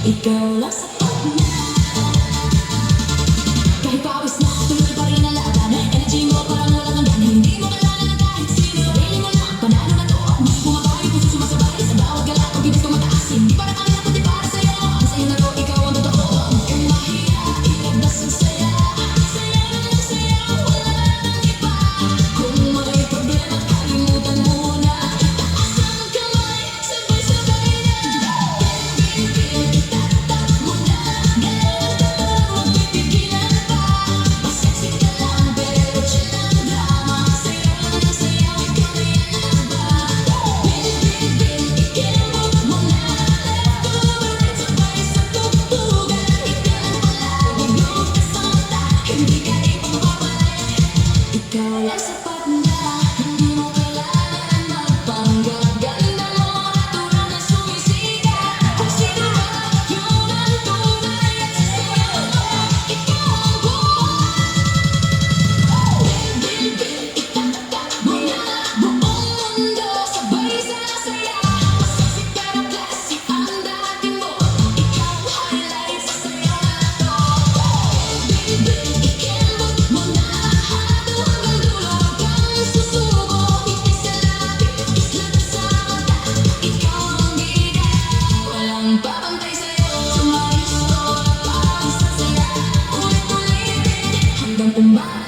Ikaw lang sapat na. Kahit pawis na, tuloy pa rin ang laban. Energy mo parang walang hanggan. Hindi mo kailangan ng kahit sino. Sarili mo lang, panalo na to. Hindi bumabay, puso sumasabay. Sa bawat galak, ang bilis ko mataas. Hindi para kanila, kundi para sa'yo. Ang sa'yo na to, ikaw ang totoo. Kung mahirap, ilabas ang saya. Sayaw na lang sayaw, wala nang iba. Kung may problema, kalimutan mo na. Taas ang kamay, sabay-sabay na. Itatap mo na. Galaw ka ba, huwag pipigilan pa. Masexy ka lang, pero chill ang drama. Sayaw lang ng sayaw, ikaw na yan ang ba. Ikilabot mo na. Left to right, sabay sa tugtugan. Ikaw lang palagi, lutas sa mata. Hindi ka ipagpapalit. Ikaw lang sapat na. Hindi mo kailangan magpanggap. Ganda mo, natural na sumisikat. Kung sino ba, yun ang tunay. At sasayaw mo, ikaw ang buhay. Itatap mo na. Buong mundo, sabay sa saya. Masexy pero classy ang dating mo. Ikaw highlight sa sayaw na to. Ikilabot mo na. Hato hanggang dulo, huwag kang susuko. Ngiti sa labi, islap sa mata. Ikaw ang bida, walang babantay sa'yo. Sumalis ko, parang sasaya. Ulit-ulitin hanggang pumalit.